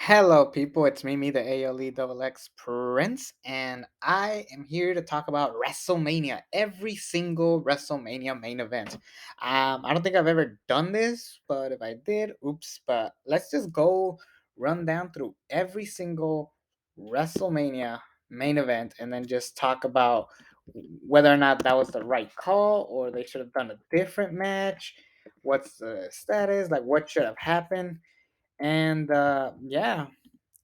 Hello, people. It's me, the ALE double X Prince, and I am here to talk about WrestleMania, every single WrestleMania main event. I don't think I've ever done this, but if I did, oops. But let's just go run down through every single WrestleMania main event and then just talk about whether or not that was the right call or they should have done a different match. What's the status? Like, what should have happened? And yeah,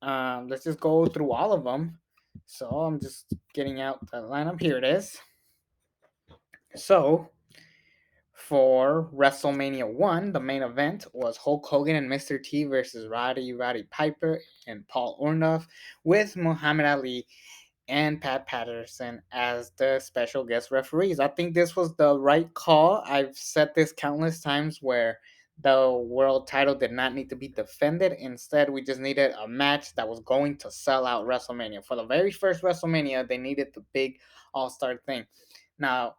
let's just go through all of them. So I'm just getting out the lineup. Here it is. So for WrestleMania 1, the main event was Hulk Hogan and Mr. T versus Roddy Piper and Paul Orndorff with Muhammad Ali and Pat Patterson as the special guest referees. I think this was the right call. I've said this countless times where the world title did not need to be defended. Instead, we just needed a match that was going to sell out WrestleMania. For the very first WrestleMania, they needed the big all star thing. Now,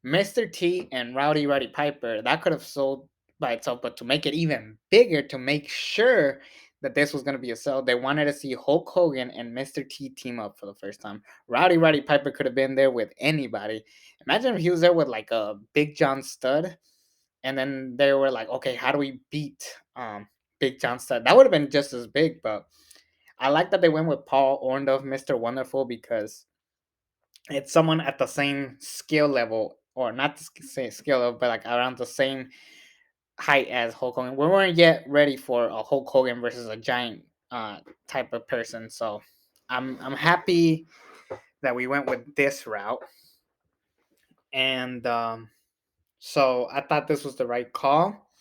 Mr. T and Roddy Piper, that could have sold by itself, but to make it even bigger, to make sure that this was going to be a sell, they wanted to see Hulk Hogan and Mr. T team up for the first time. Roddy Piper could have been there with anybody. Imagine if he was there with like a Big John Stud, and then they were like, okay, how do we beat Big John Stud? That would have been just as big, but I like that they went with Paul Orndorff, Mr. Wonderful, because it's someone at the same skill level, or not the same skill level, but like around the same height as Hulk Hogan. We weren't yet ready for a Hulk Hogan versus a giant type of person, so I'm happy that we went with this route, and so I thought this was the right call.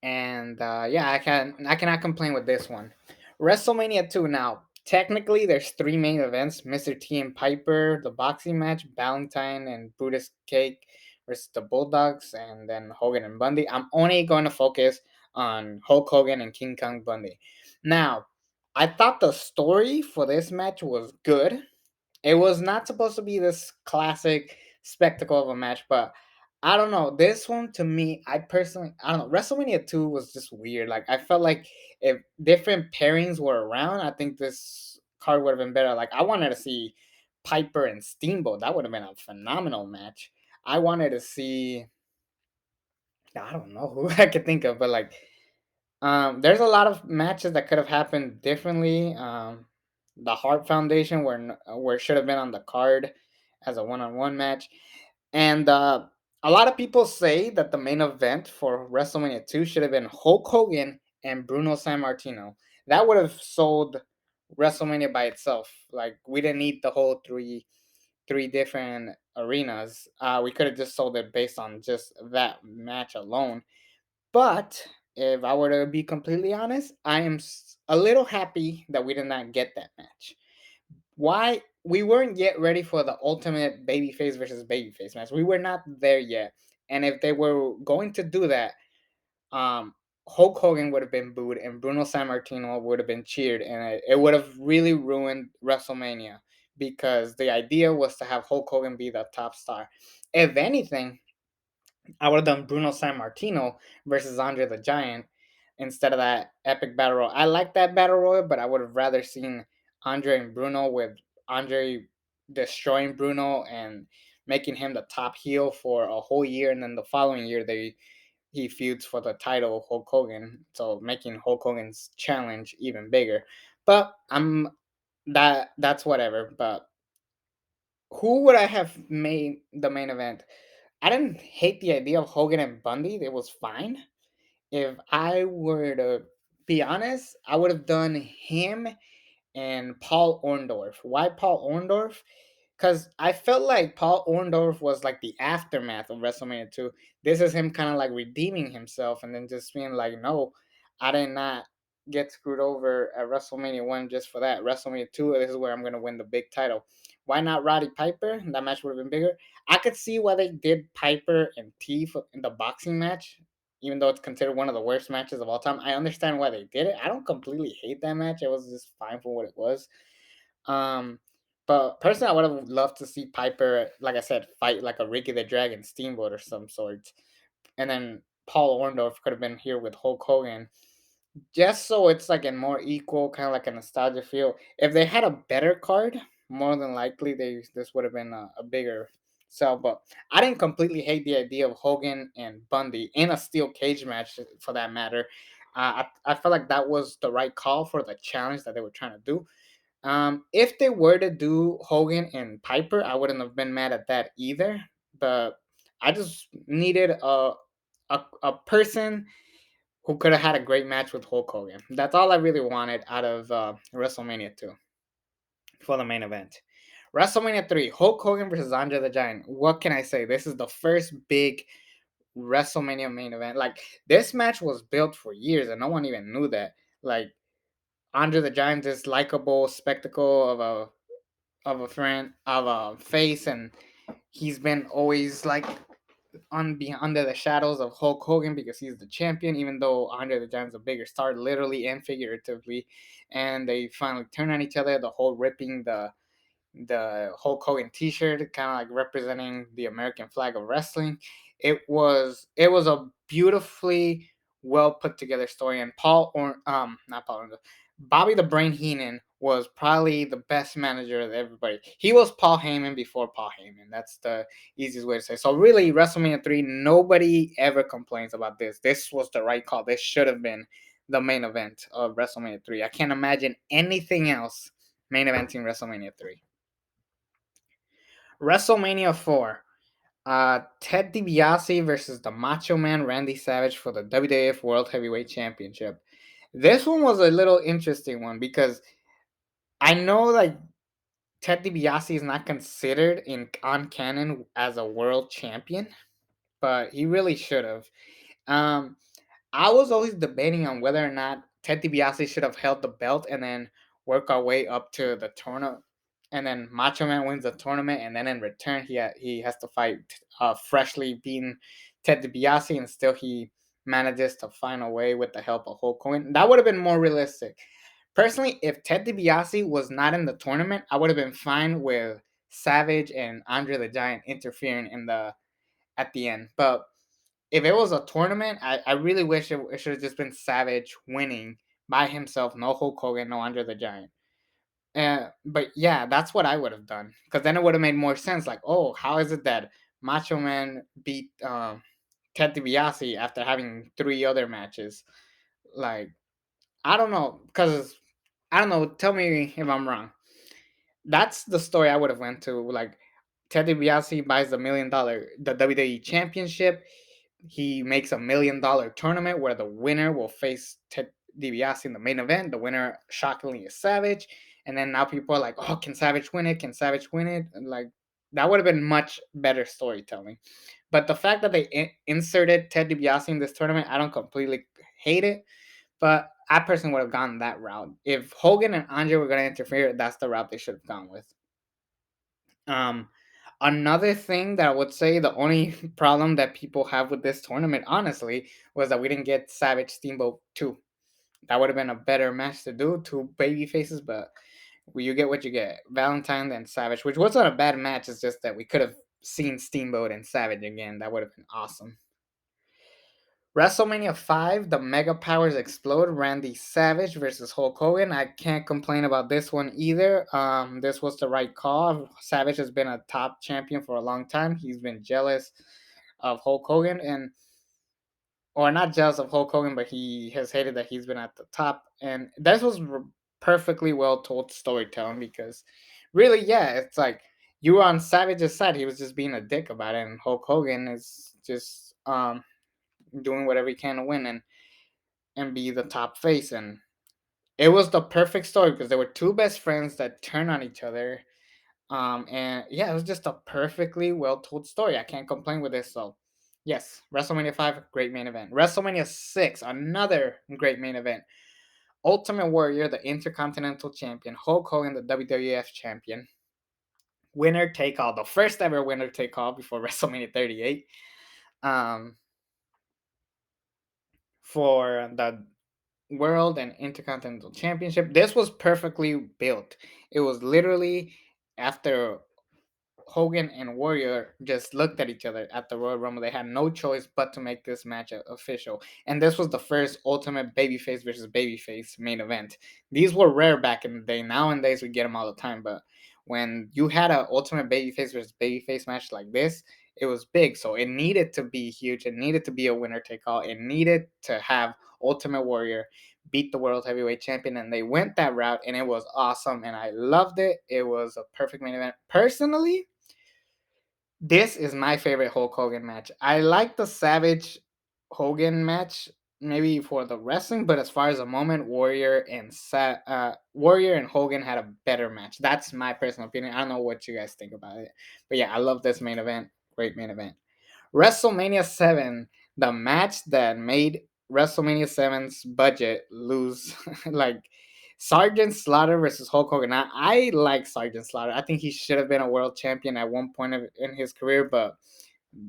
And yeah, I cannot complain with this one. WrestleMania 2 now. Technically, there's three main events: Mr. T and Piper, the boxing match, Valentine and Buddhist Cake versus the Bulldogs, and then Hogan and Bundy. I'm only going to focus on Hulk Hogan and King Kong Bundy. Now, I thought the story for this match was good. It was not supposed to be this classic spectacle of a match, but I don't know. This one to me, I don't know. WrestleMania 2 was just weird. Like I felt like if different pairings were around, I think this card would have been better. Like I wanted to see Piper and Steamboat. That would have been a phenomenal match. I wanted to see I don't know who I could think of, but like there's a lot of matches that could have happened differently. The Hart Foundation, where it should have been on the card as a one-on-one match, and a lot of people say that the main event for WrestleMania 2 should have been Hulk Hogan and Bruno Sammartino. That would have sold WrestleMania by itself. Like we didn't need the whole three different arenas. We could have just sold it based on just that match alone. But if I were to be completely honest, I am a little happy that we did not get that match. Why? We weren't yet ready for the ultimate babyface versus babyface match. We were not there yet. And if they were going to do that, um, Hulk Hogan would have been booed and Bruno Sammartino would have been cheered, and it would have really ruined WrestleMania because the idea was to have Hulk Hogan be the top star. If anything, I would have done Bruno Sammartino versus Andre the Giant instead of that epic battle royal. I like that battle royal, but I would have rather seen Andre and Bruno, with Andre destroying Bruno and making him the top heel for a whole year, and then the following year he feuds for the title of Hulk Hogan, so making Hulk Hogan's challenge even bigger. But that's whatever. But who would I have made the main event? I didn't hate the idea of Hogan and Bundy. It was fine. If I were to be honest, I would have done him and Paul Orndorff. Why Paul Orndorff? Because I felt like Paul Orndorff was like the aftermath of WrestleMania 2. This is him kind of like redeeming himself and then just being like, no, I did not get screwed over at WrestleMania 1 just for that. WrestleMania 2, this is where I'm going to win the big title. Why not Roddy Piper? That match would have been bigger. I could see why they did Piper and T in the boxing match, even though it's considered one of the worst matches of all time. I understand why they did it. I don't completely hate that match. It was just fine for what it was. Um, but personally, I would have loved to see Piper, like I said, fight like a Ricky the Dragon Steamboat or some sort. And then Paul Orndorff could have been here with Hulk Hogan. just so it's like a more equal, kind of like a nostalgia feel. If they had a better card, more than likely this would have been a bigger sell. But I didn't completely hate the idea of Hogan and Bundy in a steel cage match, for that matter. I felt like that was the right call for the challenge that they were trying to do. If they were to do Hogan and Piper, I wouldn't have been mad at that either. But I just needed a person who could have had a great match with Hulk Hogan. That's all I really wanted out of WrestleMania 2 for the main event. WrestleMania 3, Hulk Hogan versus Andre the Giant. What can I say? This is the first big WrestleMania main event. Like, this match was built for years and no one even knew that. Like, Andre the Giant, this likable spectacle of a friend, of a face, and he's been always like under the shadows of Hulk Hogan because he's the champion, even though Andre the Giant's a bigger star, literally and figuratively. And they finally turn on each other. The whole ripping the Hulk Hogan T-shirt, kind of like representing the American flag of wrestling. It was a beautifully well put together story, and Paul or not Paul Orndorff, Bobby the Brain Heenan was probably the best manager of everybody. He was Paul Heyman before Paul Heyman. That's the easiest way to say. So really, WrestleMania 3, nobody ever complains about this. This was the right call. This should have been the main event of WrestleMania 3. I can't imagine anything else main eventing WrestleMania 3. WrestleMania 4. Ted DiBiase versus the Macho Man Randy Savage for the WWF World Heavyweight Championship. This one was a little interesting one because I know like Ted DiBiase is not considered in on canon as a world champion, but he really should have. Um, I was always debating on whether or not Ted DiBiase should have held the belt and then work our way up to the tournament, and then Macho Man wins the tournament, and then in return he has to fight freshly beaten Ted DiBiase, and still he manages to find a way with the help of Hulk Hogan. That would have been more realistic. Personally, if Ted DiBiase was not in the tournament, I would have been fine with Savage and Andre the Giant interfering in the at the end. But if it was a tournament, I really wish it should have just been Savage winning by himself, no Hulk Hogan, no Andre the Giant. But yeah, that's what I would have done because then it would have made more sense. Like, oh, how is it that Macho Man beat Ted DiBiase after having three other matches? Like, I don't know, because I don't know. Tell me if I'm wrong. That's the story I would have went to. Like, Ted DiBiase buys the WWE Championship. He makes $1 million tournament where the winner will face Ted DiBiase in the main event. The winner, shockingly, is Savage. And then now people are like, "Oh, can Savage win it? Can Savage win it?" And like, that would have been much better storytelling. But the fact that they inserted Ted DiBiase in this tournament, I don't completely hate it. But I personally would have gone that route. If Hogan and Andre were going to interfere, that's the route they should have gone with. Um, Another thing that I would say, the only problem that people have with this tournament, honestly, was that we didn't get Savage Steamboat 2. That would have been a better match to do, two baby faces, but you get what you get. Valentine and Savage, which wasn't a bad match, it's just that we could have seen Steamboat and Savage again. That would have been awesome. WrestleMania 5, the Mega Powers Explode, Randy Savage versus Hulk Hogan. I can't complain about this one either. This was the right call. Savage has been a top champion for a long time. He's been jealous of Hulk Hogan, and or not jealous of Hulk Hogan, but he has hated that he's been at the top. And this was perfectly well told storytelling because really, yeah, it's like you were on Savage's side. He was just being a dick about it, and Hulk Hogan is just doing whatever he can to win and be the top face. And it was the perfect story because there were two best friends that turn on each other. And yeah, it was just a perfectly well told story. I can't complain with this. So yes, WrestleMania 5, great main event. WrestleMania 6, another great main event. Ultimate Warrior, the Intercontinental Champion, Hulk Hogan, the WWF Champion. Winner take all, the first ever winner take all before WrestleMania 38. Um, for the World and Intercontinental Championship. This was perfectly built. It was literally after Hogan and Warrior just looked at each other at the Royal Rumble. They had no choice but to make this match official. And this was the first Ultimate Babyface versus Babyface main event. These were rare back in the day. Nowadays, we get them all the time. But when you had an Ultimate Babyface versus Babyface match like this, it was big. So it needed to be huge. It needed to be a winner take all. It needed to have Ultimate Warrior beat the World Heavyweight Champion, and they went that route, and it was awesome, and I loved it. It was a perfect main event. Personally, this is my favorite Hulk Hogan match. I like the Savage Hogan match, maybe for the wrestling, but as far as a moment, Warrior and Hogan had a better match. That's my personal opinion. I don't know what you guys think about it, but yeah, I love this main event. Great main event. WrestleMania 7, the match that made WrestleMania 7's budget lose. Like Sergeant Slaughter versus Hulk Hogan. Now, I like Sergeant Slaughter. I think he should have been a world champion at one point in his career, but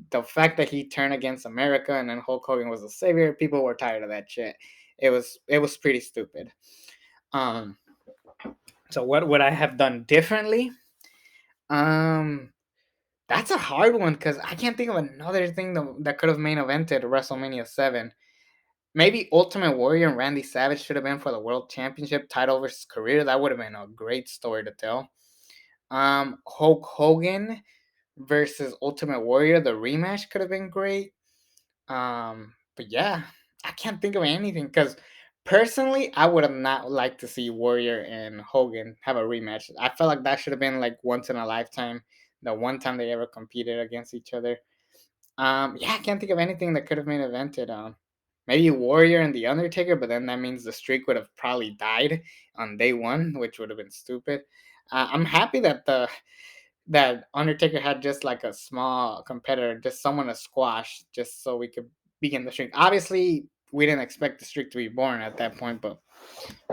the fact that he turned against America and then Hulk Hogan was the savior, people were tired of that shit. It was pretty stupid. Um, so what would I have done differently? Um, That's a hard one because I can't think of another thing that could have main evented WrestleMania 7. Maybe Ultimate Warrior and Randy Savage should have been for the World Championship title versus career. That would have been a great story to tell. Hulk Hogan versus Ultimate Warrior, the rematch could have been great. But yeah, I can't think of anything because personally, I would have not liked to see Warrior and Hogan have a rematch. I felt like that should have been like once in a lifetime, the one time they ever competed against each other. Yeah, I can't think of anything that could have been invented. Maybe Warrior and the Undertaker, but then that means the streak would have probably died on day one, which would have been stupid. I'm happy that Undertaker had just like a small competitor, just someone to squash, just so we could begin the streak. Obviously, we didn't expect the streak to be born at that point, but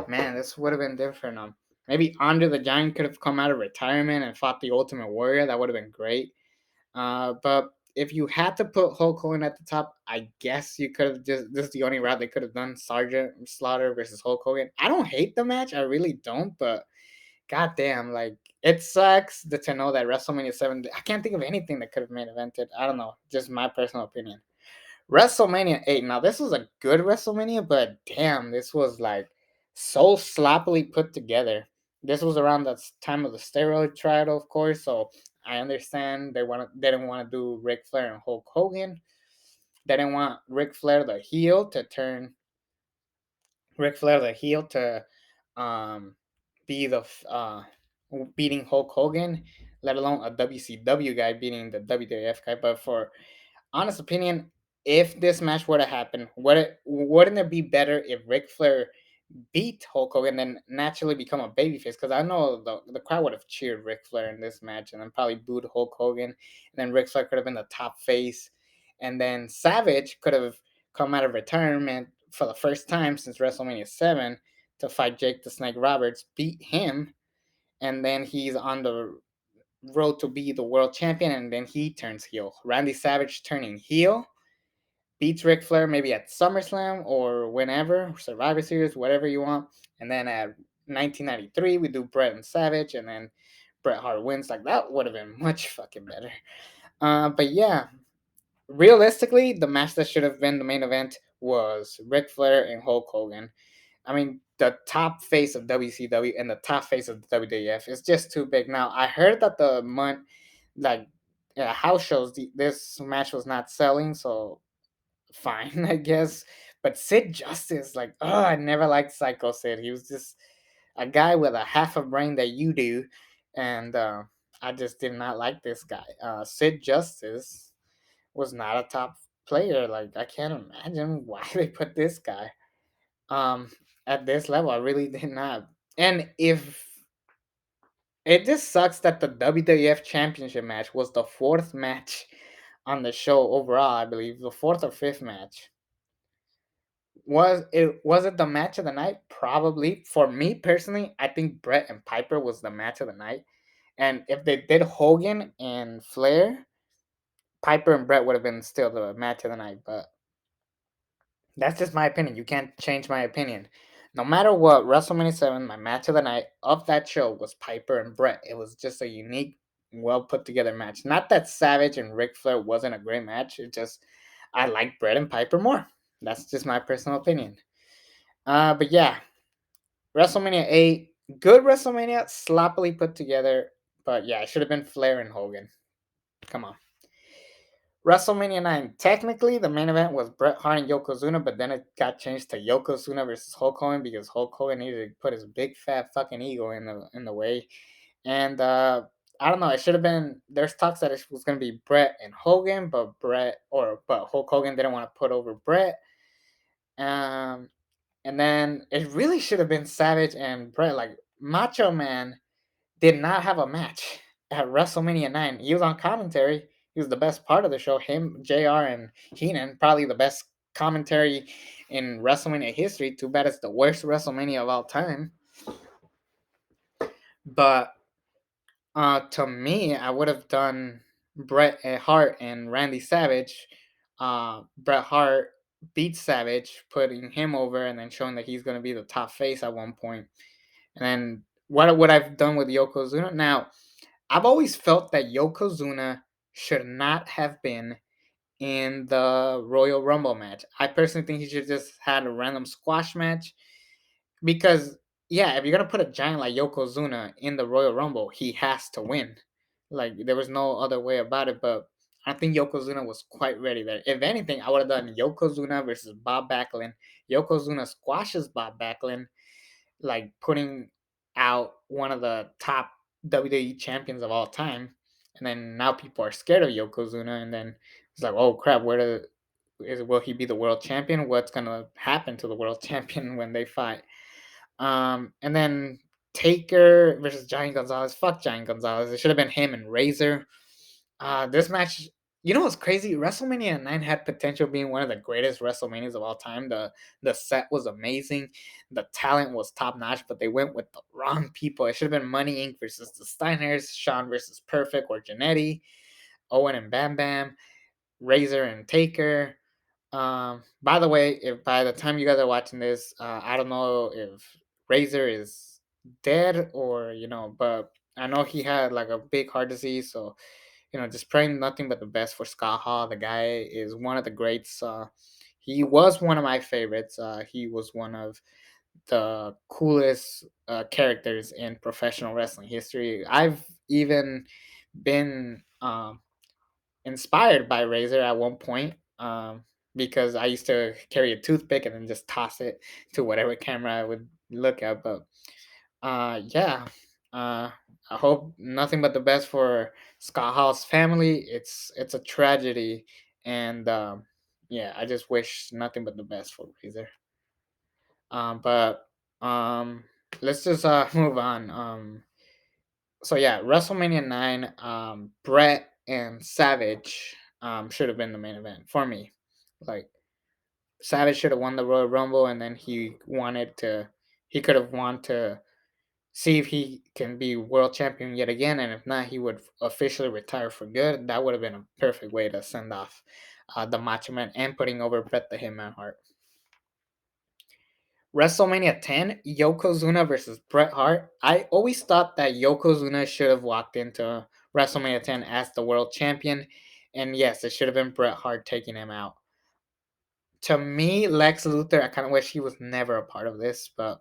man, this would have been different. Maybe Andre the Giant could have come out of retirement and fought the Ultimate Warrior. That would have been great. But if you had to put Hulk Hogan at the top, I guess you could have just this is the only route they could have done. Sergeant Slaughter versus Hulk Hogan. I don't hate the match, I really don't, but goddamn, like it sucks to know that WrestleMania 7. I can't think of anything that could have main evented. I don't know, just my personal opinion. WrestleMania 8. Now this was a good WrestleMania, but damn, this was like so sloppily put together. This was around the time of the steroid trial, of course, so I understand they didn't want to do Ric Flair and Hulk Hogan. They didn't want Ric Flair the heel to um be beating Hulk Hogan, let alone a WCW guy beating the WWF guy. But for honest opinion, if this match were to happen, wouldn't it be better if Ric Flair beat Hulk Hogan, then naturally become a babyface? Because I know the crowd would have cheered Ric Flair in this match, and then probably booed Hulk Hogan, and then Ric Flair could have been the top face, and then Savage could have come out of retirement for the first time since WrestleMania 7 to fight Jake the Snake Roberts, beat him, and then he's on the road to be the world champion, and then he turns heel. Randy Savage turning heel beats Ric Flair maybe at SummerSlam or whenever, Survivor Series, whatever you want. And then at 1993, we do Bret and Savage, and then Bret Hart wins. Like that would have been much fucking better. But yeah, realistically, the match that should have been the main event was Ric Flair and Hulk Hogan. I mean, the top face of WCW and the top face of the WWF is just too big. Now, I heard that like, house shows, this match was not selling, so fine, I guess. But Sid Justice, like, oh, I never liked Psycho Sid. He was just a guy with a half a brain that you do, and I just did not like this guy. Sid Justice was not a top player. Like, I can't imagine why they put this guy um at this level. I really did not. And if it just sucks that the WWF Championship match was the fourth match on the show overall. I believe the fourth or fifth match. Was it the match of the night? Probably. For me personally, I think Brett and Piper was the match of the night. And if they did Hogan and Flair, Piper and Brett would have been still the match of the night. But that's just my opinion. You can't change my opinion. No matter what, WrestleMania 7, my match of the night of that show was Piper and Brett. It was just a unique well put together match. Not that Savage and Ric Flair wasn't a great match. It just I like Bret and Piper more. That's just my personal opinion. But yeah, WrestleMania 8, good WrestleMania, sloppily put together. But yeah, it should have been Flair and Hogan. Come on. WrestleMania 9, technically the main event was Bret Hart and Yokozuna, but then it got changed to Yokozuna versus Hulk Hogan because Hulk Hogan needed to put his big fat fucking ego in the way. And I don't know, it should have been there's talks that it was gonna be Bret and Hogan, but Hulk Hogan didn't want to put over Bret. Um and then it really should have been Savage and Bret. Like Macho Man did not have a match at WrestleMania 9. He was on commentary. He was the best part of the show. Him, JR, and Heenan, probably the best commentary in WrestleMania history. Too bad it's the worst WrestleMania of all time. But to me, I would have done Bret Hart and Randy Savage. Bret Hart beat Savage, putting him over, and then showing that he's going to be the top face at one point. And then what would I've done with Yokozuna? Now, I've always felt that Yokozuna should not have been in the Royal Rumble match. I personally think he should just had a random squash match because yeah, if you're gonna put a giant like Yokozuna in the Royal Rumble, he has to win. Like there was no other way about it. But I think Yokozuna was quite ready there. If anything, I would have done Yokozuna versus Bob Backlund. Yokozuna squashes Bob Backlund, like putting out one of the top WWE champions of all time, and then now people are scared of Yokozuna, and then it's like, oh crap, will he be the world champion? What's gonna happen to the world champion when they fight? And then Taker versus Giant Gonzalez. Fuck Giant Gonzalez. It should have been him and Razor. This match, you know what's crazy? WrestleMania 9 had potential being one of the greatest WrestleManias of all time. The set was amazing. The talent was top notch, but they went with the wrong people. It should have been Money Inc. versus the Steiners, Shawn versus Perfect or Janetti, Owen and Bam Bam, Razor and Taker. By the way, if by the time you guys are watching this, I don't know if Razor is dead or but I know he had like a big heart disease, so just praying nothing but the best for Scott Hall. The guy is one of the greats. He was one of my favorites. He was one of the coolest characters in professional wrestling history. I've even been inspired by Razor at one point because I used to carry a toothpick and then just toss it to whatever camera I would look at. But yeah, uh, I hope nothing but the best for Scott Hall's family. It's a tragedy, and yeah, I just wish nothing but the best for Razor. But um, let's just move on. So yeah, WrestleMania 9, Brett and Savage should have been the main event for me. Like Savage should have won the Royal Rumble, and then he could have won to see if he can be world champion yet again, and if not, he would officially retire for good. That would have been a perfect way to send off the Macho Man and putting over Bret the Hitman Hart. WrestleMania 10, Yokozuna versus Bret Hart. I always thought that Yokozuna should have walked into WrestleMania 10 as the world champion. And yes, it should have been Bret Hart taking him out. To me, Lex Luthor, I kind of wish he was never a part of this, but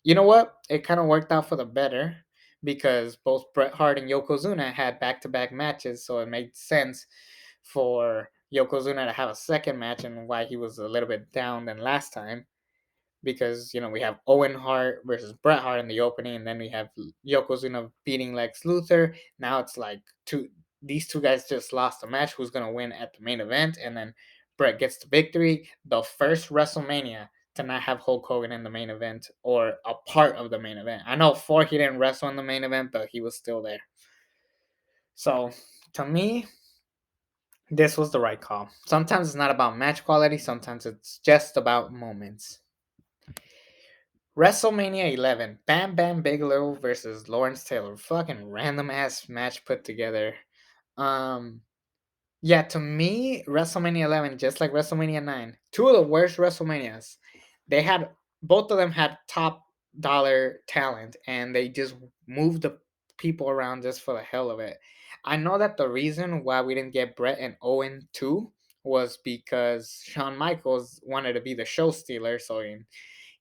you know what? It kind of worked out for the better because both Bret Hart and Yokozuna had back to back matches, so it made sense for Yokozuna to have a second match and why he was a little bit down than last time because we have Owen Hart versus Bret Hart in the opening, and then we have Yokozuna beating Lex Luthor. Now it's like these two guys just lost a match. Who's gonna win at the main event? And then Bret gets the victory. The first WrestleMania to not have Hulk Hogan in the main event or a part of the main event. I know he didn't wrestle in the main event, but he was still there. So to me, this was the right call. Sometimes it's not about match quality. Sometimes it's just about moments. WrestleMania 11, Bam Bam Bigelow versus Lawrence Taylor. Fucking random ass match put together. Um, yeah, to me, WrestleMania 11, just like WrestleMania 9, two of the worst WrestleManias. They had both of them had top dollar talent, and they just moved the people around just for the hell of it. I know that the reason why we didn't get Brett and Owen too was because Shawn Michaels wanted to be the show stealer, so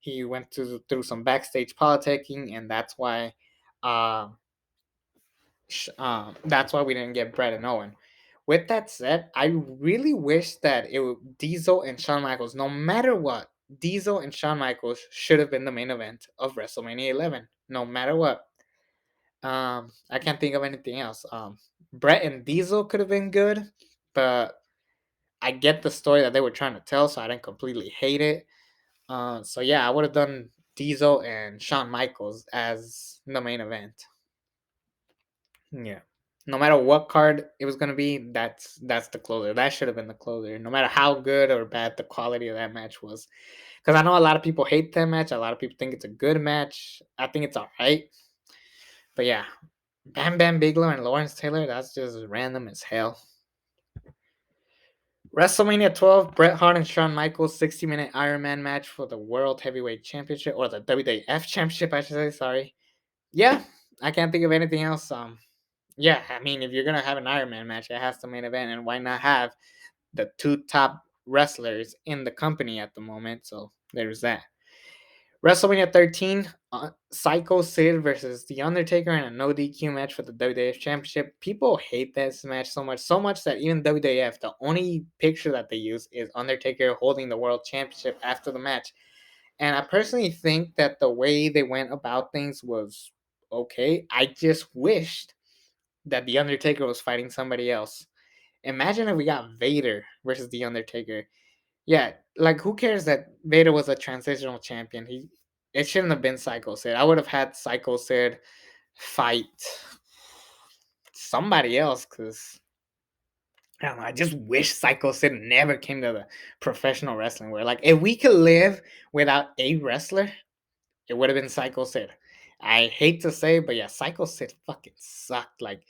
he went through some backstage politicking, and uh, that's why we didn't get Brett and Owen. With that said, I really wish that it would Diesel and Shawn Michaels, no matter what, Diesel and Shawn Michaels should have been the main event of WrestleMania 11, no matter what. I can't think of anything else. Brett and Diesel could have been good, but I get the story that they were trying to tell, so I didn't completely hate it. So yeah, I would have done Diesel and Shawn Michaels as the main event. Yeah. No matter what card it was gonna be, that's the closer. That should have been the closer. No matter how good or bad the quality of that match was, because I know a lot of people hate that match. A lot of people think it's a good match. I think it's alright, but yeah, Bam Bam Bigelow and Lawrence Taylor, that's just random as hell. WrestleMania 12, Bret Hart and Shawn Michaels 60-minute Iron Man match for the World Heavyweight Championship, or the WWF Championship, I should say. Sorry. Yeah, I can't think of anything else. Yeah, I mean, if you're gonna have an Iron Man match, it has to main event, and why not have the two top wrestlers in the company at the moment? So there's that. WrestleMania 13, Psycho Sid versus The Undertaker in a no DQ match for the WWF Championship. People hate this match so much that even WWF, the only picture that they use is Undertaker holding the World Championship after the match. And I personally think that the way they went about things was okay. I just wished that The Undertaker was fighting somebody else. Imagine if we got Vader versus The Undertaker. Yeah, like who cares that Vader was a transitional champion? It shouldn't have been Psycho Sid. I would have had Psycho Sid fight somebody else because I don't know. I just wish Psycho Sid never came to the professional wrestling world. Like if we could live without a wrestler, it would have been Psycho Sid. I hate to say, but yeah, Psycho Sid fucking sucked. Like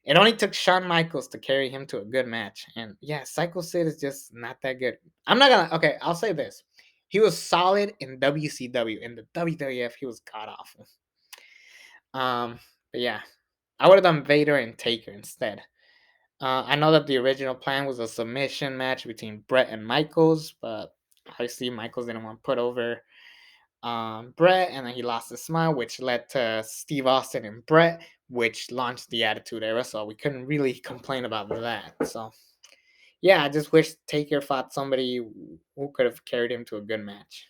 it only took Shawn Michaels to carry him to a good match. And yeah, Psycho Sid is just not that good. I'm not gonna okay, I'll say this. He was solid in WCW. In the WWF, he was god awful. But yeah. I would have done Vader and Taker instead. I know that the original plan was a submission match between Brett and Michaels, but obviously Michaels didn't want to put over Brett, and then he lost his smile, which led to Steve Austin and Brett, which launched the Attitude Era. So we couldn't really complain about that. So yeah, I just wish Taker fought somebody who could have carried him to a good match.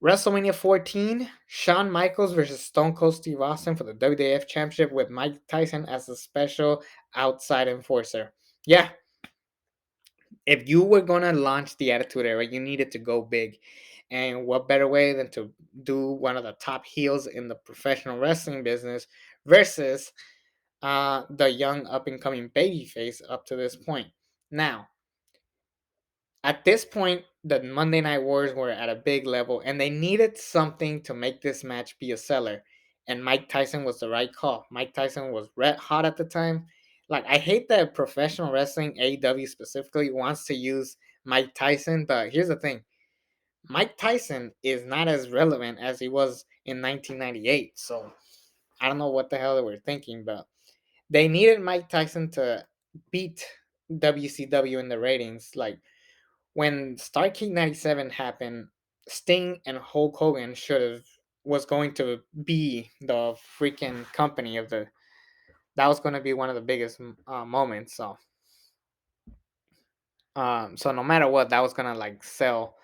WrestleMania 14, Shawn Michaels versus Stone Cold Steve Austin for the WWF Championship with Mike Tyson as the special outside enforcer. Yeah, if you were gonna launch the Attitude Era, you needed to go big. And what better way than to do one of the top heels in the professional wrestling business versus the young up and coming babyface up to this point. Now, at this point, the Monday Night Wars were at a big level, and they needed something to make this match be a seller. And Mike Tyson was the right call. Mike Tyson was red hot at the time. Like I hate that professional wrestling, AEW specifically, wants to use Mike Tyson, but here's the thing: Mike Tyson is not as relevant as he was in 1998. So I don't know what the hell they were thinking, but they needed Mike Tyson to beat WCW in the ratings. Like when Starrcade 97 happened, Sting and Hulk Hogan should have was going to be the freaking company of the that was going to be one of the biggest moments. So no matter what, that was going to like sell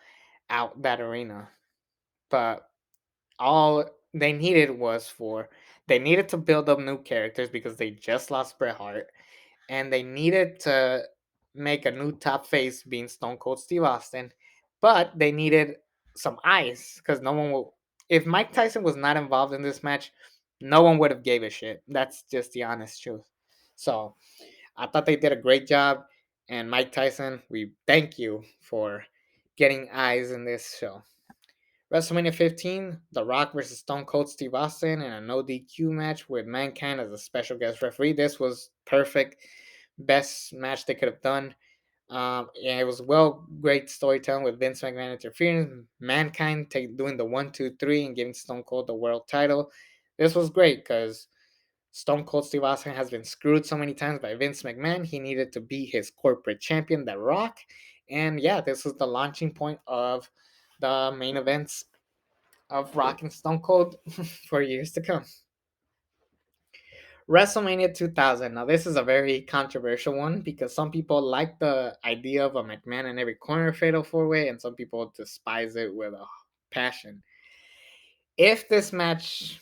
out that arena. But all they needed was for they needed to build up new characters because they just lost Bret Hart, and they needed to make a new top face being Stone Cold Steve Austin, but they needed some eyes because no one will. If Mike Tyson was not involved in this match, no one would have gave a shit. That's just the honest truth. So I thought they did a great job, and Mike Tyson, we thank you for getting eyes in this show. WrestleMania 15, The Rock versus Stone Cold Steve Austin in a no DQ match with Mankind as a special guest referee. This was perfect. Best match they could have done. And it was great storytelling with Vince McMahon interference. Mankind doing the 1, 2, 3 and giving Stone Cold the world title. This was great because Stone Cold Steve Austin has been screwed so many times by Vince McMahon. He needed to be his corporate champion, The Rock. And yeah, this was the launching point of the main events of Rock and Stone Cold for years to come. WrestleMania 2000. Now, this is a very controversial one because some people like the idea of a McMahon in every corner fatal four way, and some people despise it with a passion. If this match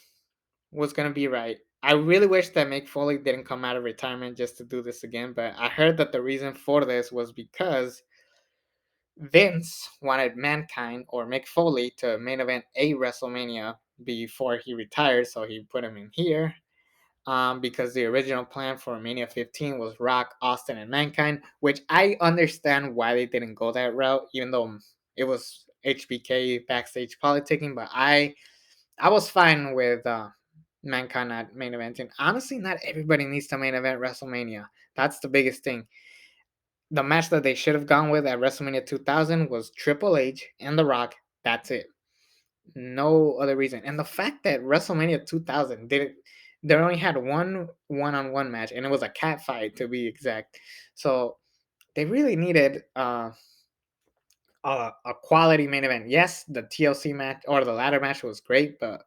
was going to be right, I really wish that Mick Foley didn't come out of retirement just to do this again, but I heard that the reason for this was because Vince wanted Mankind or Mick Foley to main event a WrestleMania before he retired, so he put him in here. Because the original plan for Mania 15 was Rock, Austin, and Mankind, which I understand why they didn't go that route, even though it was HBK backstage politicking. But I was fine with Mankind at main event. And honestly, not everybody needs to main event WrestleMania. That's the biggest thing. The match that they should have gone with at WrestleMania 2000 was Triple H and The Rock. That's it. No other reason. And the fact that WrestleMania 2000 didn't, they only had one-on-one match, and it was a cat fight to be exact. So they really needed a quality main event. Yes, the TLC match or the ladder match was great, but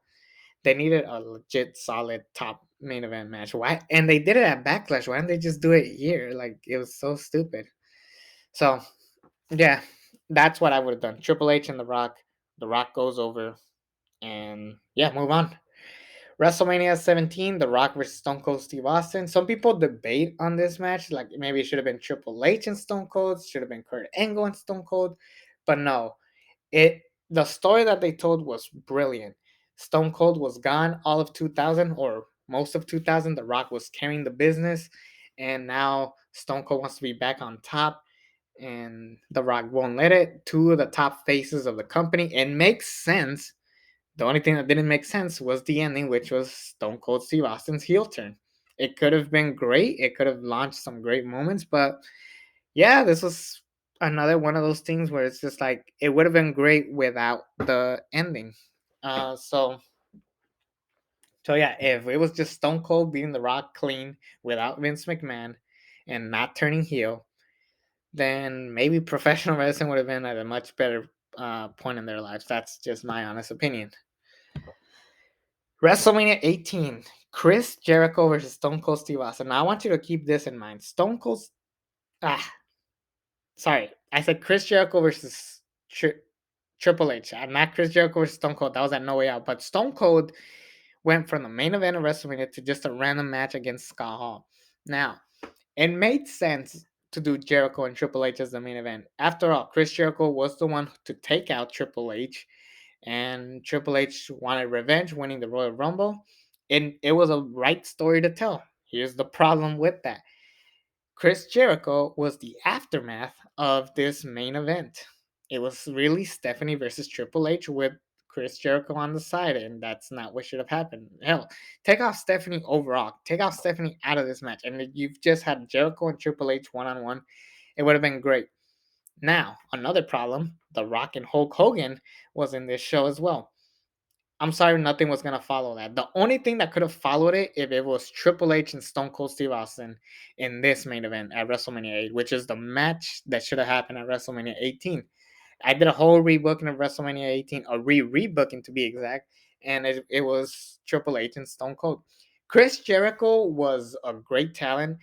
they needed a legit solid top main event match. Why? And they did it at Backlash. Why didn't they just do it here? Like it was so stupid. So yeah, that's what I would have done. Triple H and The Rock. The Rock goes over, and yeah, move on. WrestleMania 17, The Rock versus Stone Cold Steve Austin. Some people debate on this match, like maybe it should have been Triple H and Stone Cold, should have been Kurt Angle and Stone Cold, but no. It the story that they told was brilliant. Stone Cold was gone all of 2000 or most of 2000. The Rock was carrying the business, and now Stone Cold wants to be back on top, and The Rock won't let it. Two of the top faces of the company. It makes sense. The only thing that didn't make sense was the ending, which was Stone Cold Steve Austin's heel turn. It could have been great. It could have launched some great moments, but yeah, this was another one of those things where it's just like it would have been great without the ending. Uh, so so yeah, if it was just Stone Cold beating The Rock clean without Vince McMahon and not turning heel, then maybe professional wrestling would have been at a much better point in their lives. That's just my honest opinion. WrestleMania 18, Chris Jericho versus Stone Cold Steve Austin. Now I want you to keep this in mind. Stone Cold, ah, sorry, I said Chris Jericho versus Triple H. Not Chris Jericho versus Stone Cold. That was at No Way Out. But Stone Cold went from the main event of WrestleMania to just a random match against Scott Hall. Now, it made sense to do Jericho and Triple H as the main event. After all, Chris Jericho was the one to take out Triple H, and Triple H wanted revenge, winning the Royal Rumble. And it was a right story to tell. Here's the problem with that: Chris Jericho was the aftermath of this main event. It was really Stephanie versus Triple H with Chris Jericho on the side, and that's not what should have happened. Hell, take off Stephanie overall. Take off Stephanie out of this match, and you've just had Jericho and Triple H one on one. It would have been great. Now, another problem: The Rock and Hulk Hogan was in this show as well. I'm sorry, nothing was gonna follow that. The only thing that could have followed it if it was Triple H and Stone Cold Steve Austin in this main event at WrestleMania 8, which is the match that should have happened at WrestleMania 18. I did a whole rebooking of WrestleMania 18, a rebooking to be exact, and it was Triple H and Stone Cold. Chris Jericho was a great talent.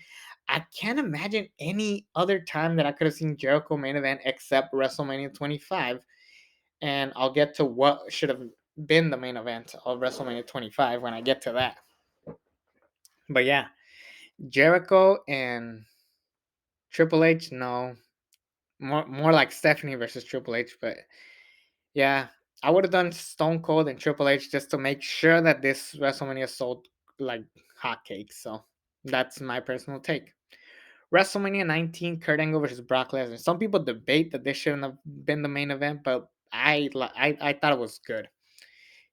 I can't imagine any other time that I could have seen Jericho main event except WrestleMania 25, and I'll get to what should have been the main event of WrestleMania 25 when I get to that. But yeah, Jericho and Triple H, no, more like Stephanie versus Triple H. But yeah, I would have done Stone Cold and Triple H just to make sure that this WrestleMania sold like hotcakes. So that's my personal take. WrestleMania 19, Kurt Angle versus Brock Lesnar. Some people debate that this shouldn't have been the main event, but I thought it was good.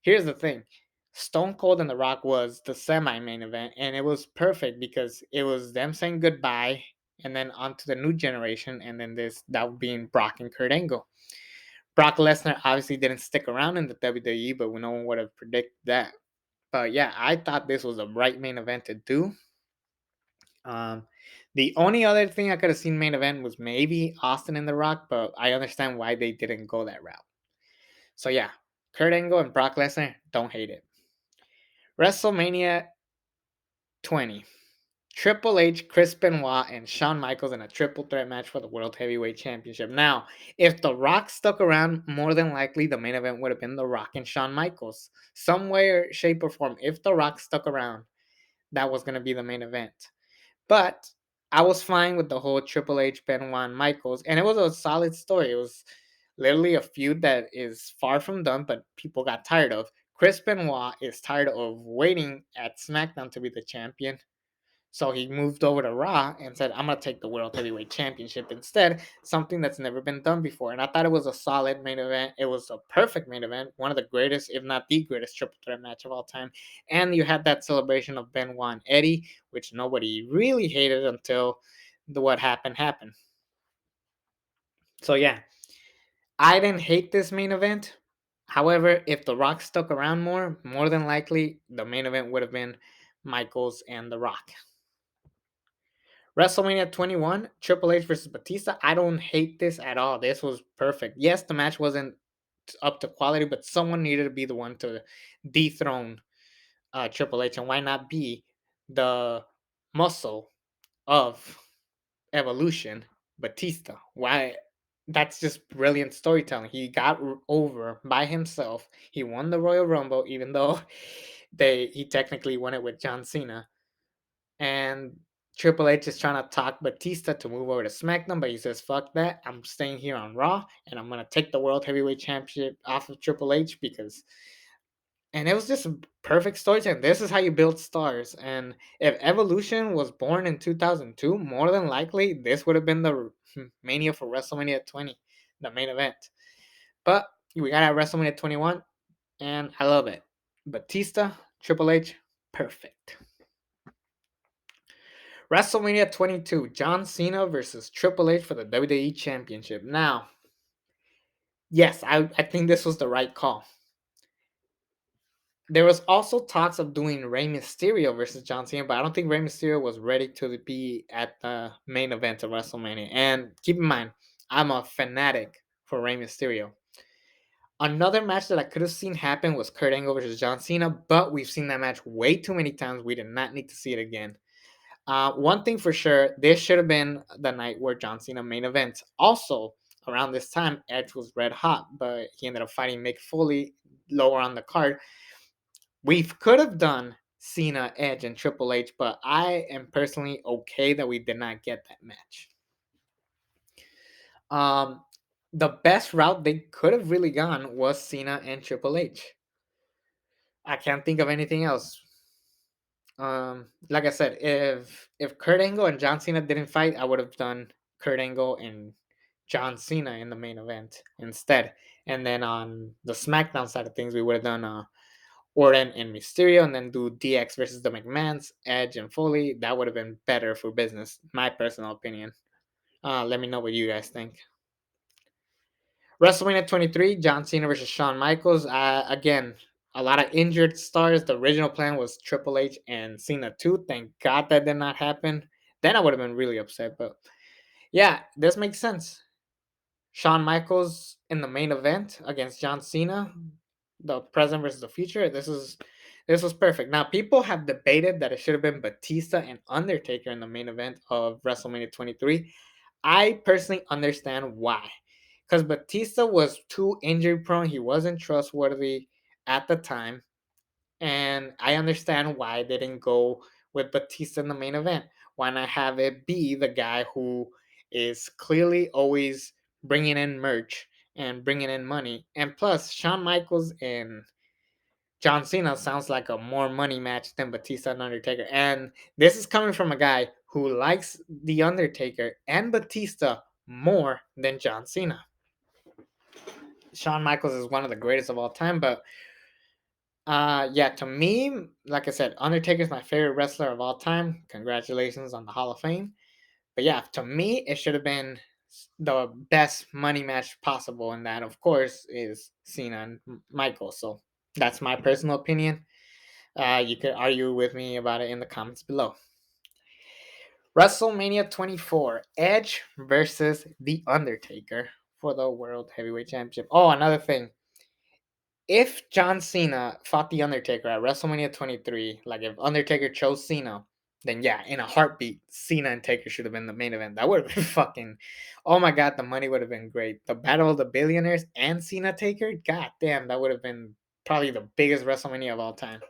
Here's the thing: Stone Cold and The Rock was the semi main event, and it was perfect because it was them saying goodbye and then on to the new generation, and then this that being Brock and Kurt Angle. Brock Lesnar obviously didn't stick around in the WWE, but no one would have predicted that. But yeah, I thought this was the right main event to do. Um, the only other thing I could have seen main event was maybe Austin and The Rock, but I understand why they didn't go that route. So yeah, Kurt Angle and Brock Lesnar, don't hate it. WrestleMania 20. Triple H, Chris Benoit, and Shawn Michaels in a triple threat match for the World Heavyweight Championship. Now, if The Rock stuck around, more than likely the main event would have been The Rock and Shawn Michaels. Some way or shape or form, if The Rock stuck around, that was going to be the main event. But I was fine with the whole Triple H, Benoit, and Michaels, and it was a solid story. It was literally a feud that is far from done, but people got tired of. Chris Benoit is tired of waiting at SmackDown to be the champion. So he moved over to Raw and said, I'm going to take the World Heavyweight Championship instead, something that's never been done before. And I thought it was a solid main event. It was a perfect main event, one of the greatest, if not the greatest, triple threat match of all time. And you had that celebration of Benoit and Eddie, which nobody really hated until what happened. So yeah, I didn't hate this main event. However, if The Rock stuck around more than likely, the main event would have been Michaels and The Rock. WrestleMania 21, Triple H versus Batista. I don't hate this at all. This was perfect. Yes, the match wasn't up to quality, but someone needed to be the one to dethrone Triple H. And why not be the muscle of Evolution, Batista? Why? That's just brilliant storytelling. He got over by himself. He won the Royal Rumble, even though he technically won it with John Cena, and Triple H is trying to talk Batista to move over to SmackDown, but he says, fuck that. I'm staying here on Raw, and I'm going to take the World Heavyweight Championship off of Triple H because. And it was just a perfect storytelling. This is how you build stars. And if Evolution was born in 2002, more than likely, this would have been the Mania for WrestleMania 20, the main event. But we got at WrestleMania 21, and I love it. Batista, Triple H, perfect. WrestleMania 22, John Cena versus Triple H for the WWE Championship. Now, yes, I think this was the right call. There was also talks of doing Rey Mysterio versus John Cena, but I don't think Rey Mysterio was ready to be at the main event of WrestleMania. And keep in mind, I'm a fanatic for Rey Mysterio. Another match that I could have seen happen was Kurt Angle versus John Cena, but we've seen that match way too many times. We did not need to see it again. One thing for sure, this should have been the night where John Cena main events. Also, around this time, Edge was red hot, but he ended up fighting Mick Foley lower on the card. We could have done Cena, Edge, and Triple H, but I am personally okay that we did not get that match. Um, the best route they could have really gone was Cena and Triple H. I can't think of anything else. Like I said, if Kurt Angle and John Cena didn't fight, I would have done Kurt Angle and John Cena in the main event instead. And then on the SmackDown side of things, we would have done Orton and Mysterio, and then do DX versus the McMahons, Edge and Foley. That would have been better for business, my personal opinion. Let me know what you guys think. WrestleMania 23, John Cena versus Shawn Michaels. Again, a lot of injured stars. The original plan was Triple H and Cena too. Thank God that did not happen. Then I would have been really upset. But yeah, this makes sense. Shawn Michaels in the main event against John Cena, the present versus the future. This was perfect. Now people have debated that it should have been Batista and Undertaker in the main event of WrestleMania 23. I personally understand why. Because Batista was too injury prone. He wasn't trustworthy at the time. And I understand why they didn't go with Batista in the main event. Why not have it be the guy who is clearly always bringing in merch and bringing in money? And plus, Shawn Michaels and John Cena sounds like a more money match than Batista and Undertaker. And this is coming from a guy who likes The Undertaker and Batista more than John Cena. Shawn Michaels is one of the greatest of all time, but yeah, to me, like I said, Undertaker's my favorite wrestler of all time. Congratulations on the Hall of Fame. But yeah, to me, it should have been the best money match possible, and that, of course, is Cena and Michael. So that's my personal opinion. You could argue with me about it in the comments below. WrestleMania 24, Edge versus The Undertaker for the World Heavyweight Championship. Oh, another thing. If John Cena fought The Undertaker at WrestleMania 23, like if Undertaker chose Cena, then yeah, in a heartbeat, Cena and Taker should have been the main event. That would have been fucking, oh my god, the money would have been great. The Battle of the Billionaires and Cena Taker, god damn, that would have been probably the biggest WrestleMania of all time.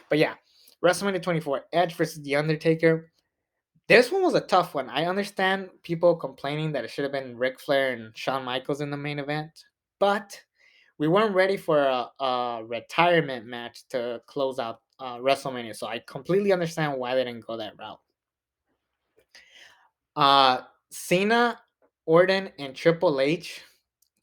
But yeah, WrestleMania 24, Edge versus The Undertaker. This one was a tough one. I understand people complaining that it should have been Ric Flair and Shawn Michaels in the main event, but we weren't ready for a retirement match to close out WrestleMania. So I completely understand why they didn't go that route. Uh, Cena, Orton, and Triple H.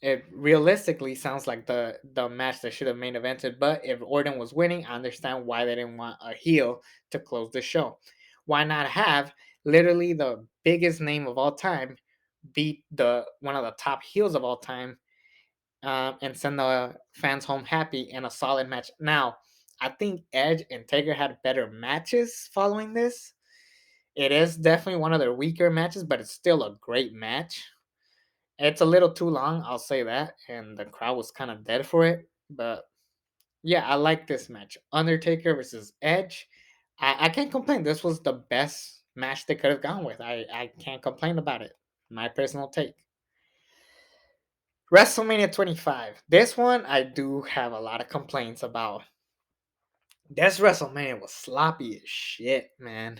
It realistically sounds like the match that should have main evented. But if Orton was winning, I understand why they didn't want a heel to close the show. Why not have literally the biggest name of all time beat the one of the top heels of all time, and send the fans home happy in a solid match. Now, I think Edge and Taker had better matches following this. It is definitely one of their weaker matches, but it's still a great match. It's a little too long, I'll say that, and the crowd was kind of dead for it. But yeah, I like this match. Undertaker versus Edge. I can't complain. This was the best match they could have gone with. I can't complain about it. My personal take. WrestleMania 25. This one I do have a lot of complaints about. This WrestleMania was sloppy as shit, man.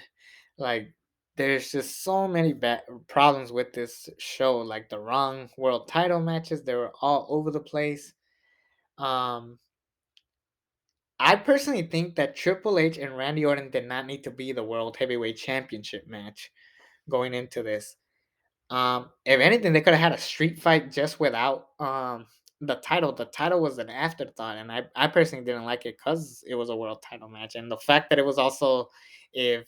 Like, there's just so many bad problems with this show. Like the wrong world title matches, they were all over the place. Um, I personally think that Triple H and Randy Orton did not need to be the World Heavyweight Championship match going into this. If anything, they could have had a street fight just without the title. The title was an afterthought, and I personally didn't like it because it was a world title match, and the fact that it was also if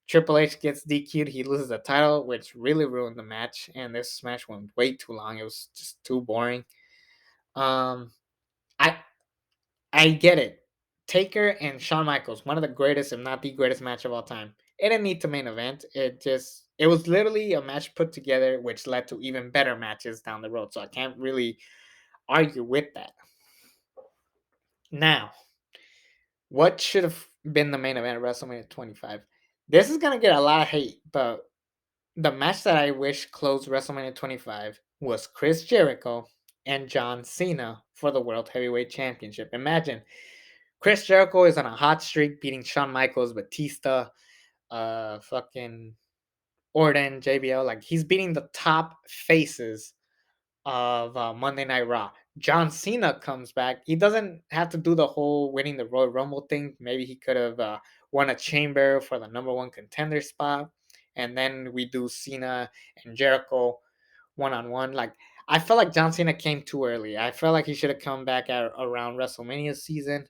Triple H gets DQ'd, he loses the title, which really ruined the match. And this match went way too long. It was just too boring. Um, I I get it. Taker and Shawn Michaels, one of the greatest, if not the greatest match of all time. It didn't need to main event. It was literally a match put together, which led to even better matches down the road. So I can't really argue with that. Now, what should have been the main event of WrestleMania 25? This is gonna get a lot of hate, but the match that I wish closed WrestleMania 25 was Chris Jericho and John Cena for the World Heavyweight Championship. Imagine Chris Jericho is on a hot streak, beating Shawn Michaels, Batista, fucking Orton, JBL. Like he's beating the top faces of Monday Night Raw. John Cena comes back. He doesn't have to do the whole winning the Royal Rumble thing. Maybe he could have won a chamber for the number one contender spot. And then we do Cena and Jericho one on one. Like, I felt like John Cena came too early. I felt like he should have come back at around WrestleMania season.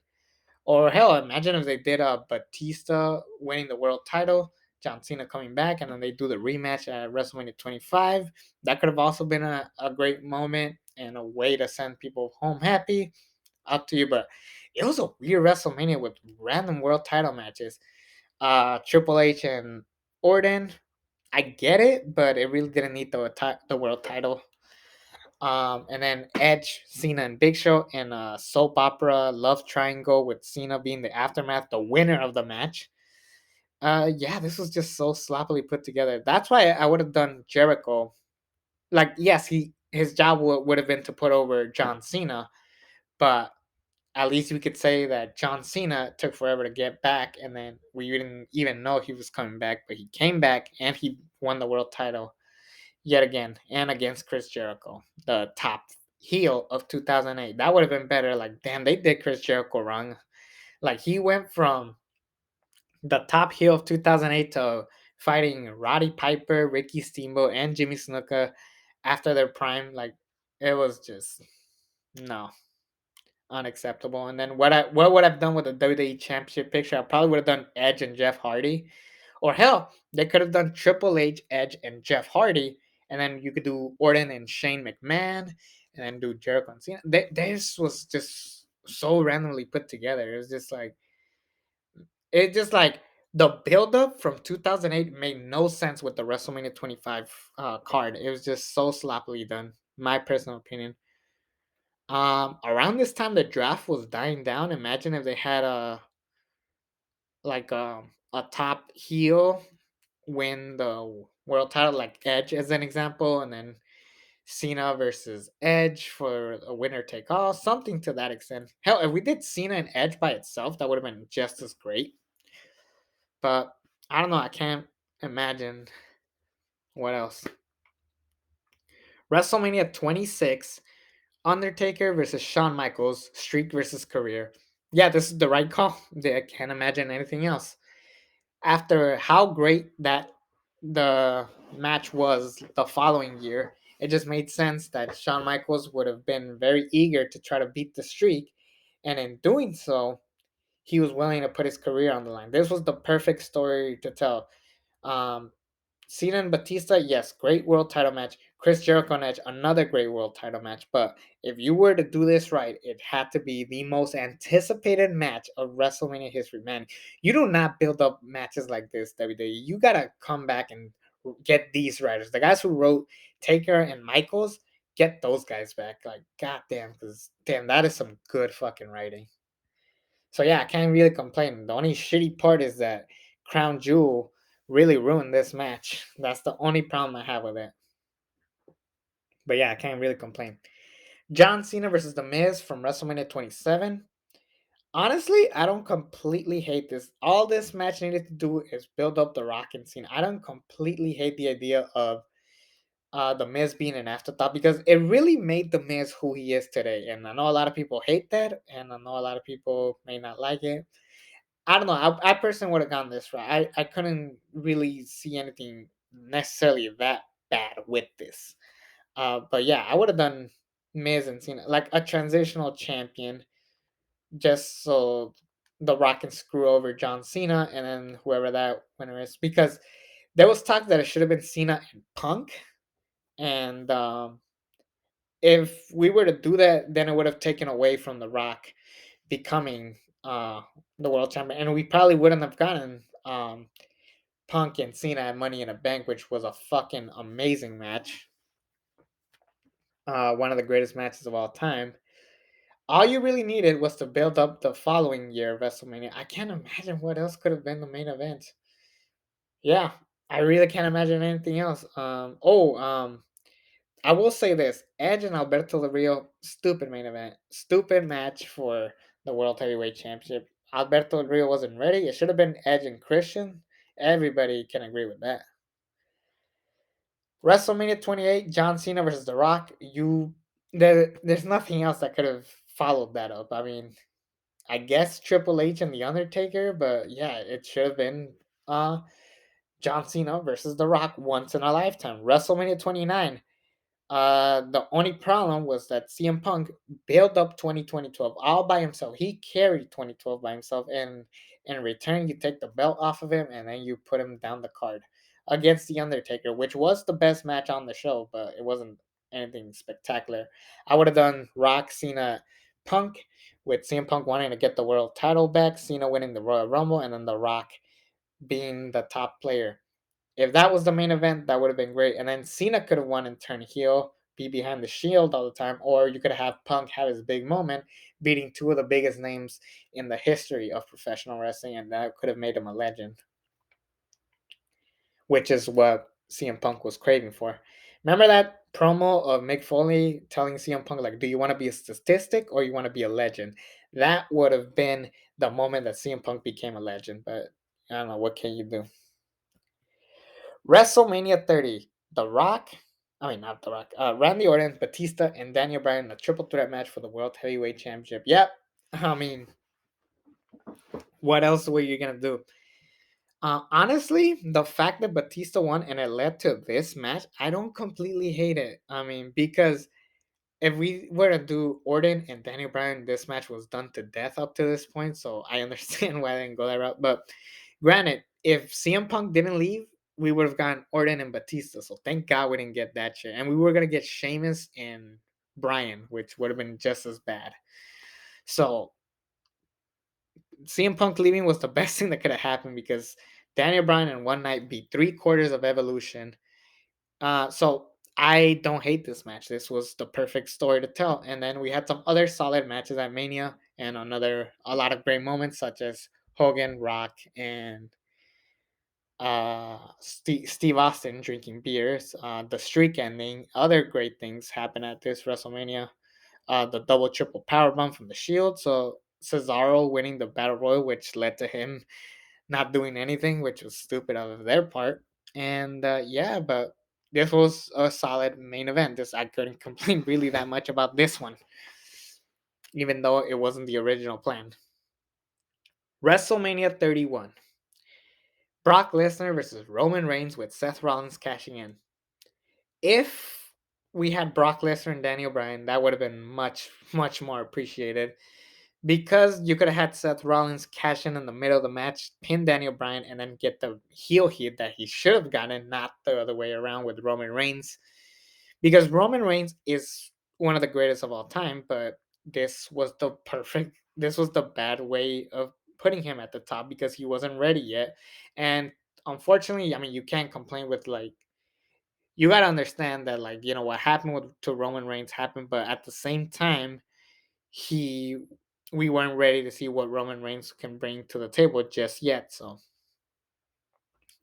Or hell, imagine if they did a Batista winning the world title, John Cena coming back, and then they do the rematch at WrestleMania 25. That could have also been a great moment and a way to send people home happy. Up to you, but it was a weird WrestleMania with random world title matches. Triple H and Orton, I get it, but it really didn't need the world title. And then Edge, Cena, and Big Show in a soap opera love triangle with Cena being the aftermath, the winner of the match. Yeah, this was just so sloppily put together. That's why I would have done Jericho. Like, yes, his job would have been to put over John Cena, but at least we could say that John Cena took forever to get back, and then we didn't even know he was coming back, but he came back and he won the world title yet again and against Chris Jericho, the top heel of 2008. That would have been better. Like, damn, they did Chris Jericho wrong. Like, he went from the top heel of 2008 to fighting Roddy Piper, Ricky Steamboat, and Jimmy Snuka after their prime. Like, it was just no, unacceptable. And then what would I've done with the WWE Championship picture? I probably would have done Edge and Jeff Hardy, or hell, they could have done Triple H, Edge, and Jeff Hardy, and then you could do Orton and Shane McMahon, and then do Jericho and Cena. This was just so randomly put together. It was just like It just like the buildup from 2008 made no sense with the WrestleMania 25 card. It was just so sloppily done. My personal opinion. Around this time the draft was dying down. Imagine if they had a top heel win the world title, like Edge as an example, and then Cena versus Edge for a winner take all, something to that extent. Hell, if we did Cena and Edge by itself, that would have been just as great. But I don't know. I can't imagine what else. WrestleMania 26, Undertaker versus Shawn Michaels, streak versus career. Yeah, this is the right call. I can't imagine anything else. After how great that the match was the following year, it just made sense that Shawn Michaels would have been very eager to try to beat the streak, and in doing so, he was willing to put his career on the line. This was the perfect story to tell. Um, Cena and Batista, yes, great world title match. Chris Jericho and Edge, another great world title match. But if you were to do this right, it had to be the most anticipated match of WrestleMania history. Man, you do not build up matches like this, WWE. You gotta come back and get these writers, the guys who wrote Taker and Michaels. Get those guys back. Like, goddamn, because damn, that is some good fucking writing. So yeah, I can't really complain. The only shitty part is that Crown Jewel really ruined this match. That's the only problem I have with it. But yeah, I can't really complain. John Cena versus The Miz from WrestleMania 27. Honestly, I don't completely hate this. All this match needed to do is build up The Rock and Cena. I don't completely hate the idea of The Miz being an afterthought because it really made The Miz who he is today. And I know a lot of people hate that, and I know a lot of people may not like it. I don't know. I personally would have gone this route. I couldn't really see anything necessarily that bad with this. But yeah, I would have done Miz and Cena like a transitional champion, just so The Rock can screw over John Cena and then whoever that winner is. Because there was talk that it should have been Cena and Punk, and if we were to do that, then it would have taken away from The Rock becoming the world champion, and we probably wouldn't have gotten Punk and Cena at Money in a Bank, which was a fucking amazing match. One of the greatest matches of all time. All you really needed was to build up the following year of WrestleMania. I can't imagine what else could have been the main event. Yeah, I really can't imagine anything else. I will say this: Edge and Alberto Del Rio, stupid main event, stupid match for the World Heavyweight Championship. Alberto Del Rio wasn't ready. It should have been Edge and Christian. Everybody can agree with that. WrestleMania 28, John Cena versus The Rock. There's nothing else that could have followed that up. I mean, I guess Triple H and The Undertaker, but yeah, it should have been uh John Cena versus The Rock once in a lifetime. WrestleMania 29. The only problem was that CM Punk built up 2012 all by himself. He carried 2012 by himself, and in return, you take the belt off of him and then you put him down the card against The Undertaker, which was the best match on the show, but it wasn't anything spectacular. I would have done Rock, Cena, Punk, with CM Punk wanting to get the world title back, Cena winning the Royal Rumble, and then The Rock being the top player. If that was the main event, that would have been great. And then Cena could have won and turned heel, be behind the Shield all the time, or you could have Punk have his big moment, beating two of the biggest names in the history of professional wrestling, and that could have made him a legend, which is what CM Punk was craving for. Remember that promo of Mick Foley telling CM Punk, like, do you want to be a statistic or you want to be a legend? That would have been the moment that CM Punk became a legend, but I don't know, what can you do? WrestleMania 30, The Rock, I mean, not The Rock, Randy Orton, Batista, and Daniel Bryan in a triple threat match for the World Heavyweight Championship. Yep. I mean, what else were you going to do? Honestly, the fact that Batista won and it led to this match, I don't completely hate it. I mean, because if we were to do Orton and Daniel Bryan, this match was done to death up to this point, so I understand why I didn't go that route. But granted, if CM Punk didn't leave, we would have gotten Orton and Batista. So thank God we didn't get that shit. And we were gonna get Sheamus and Bryan, which would have been just as bad. So CM Punk leaving was the best thing that could have happened because Daniel Bryan in one night beat 3 quarters of Evolution. So I don't hate this match. This was the perfect story to tell. And then we had some other solid matches at Mania and a lot of great moments such as Hogan, Rock, and Steve Austin drinking beers, the streak ending. Other great things happen at this WrestleMania. The double triple power bomb from the Shield. So Cesaro winning the Battle Royal, which led to him not doing anything, which was stupid of their part. And yeah, but this was a solid main event. This I couldn't complain really that much about this one, even though it wasn't the original plan. WrestleMania 31. Brock Lesnar versus Roman Reigns with Seth Rollins cashing in. If we had Brock Lesnar and Daniel Bryan, that would have been much, much more appreciated because you could have had Seth Rollins cash in the middle of the match, pin Daniel Bryan, and then get the heel hit that he should have gotten, not the other way around with Roman Reigns. Because Roman Reigns is one of the greatest of all time, but this was the bad way of putting him at the top because he wasn't ready yet. And unfortunately, I mean, you can't complain with like, you got to understand that, like, what happened to Roman Reigns happened, but at the same time, he we weren't ready to see what Roman Reigns can bring to the table just yet. So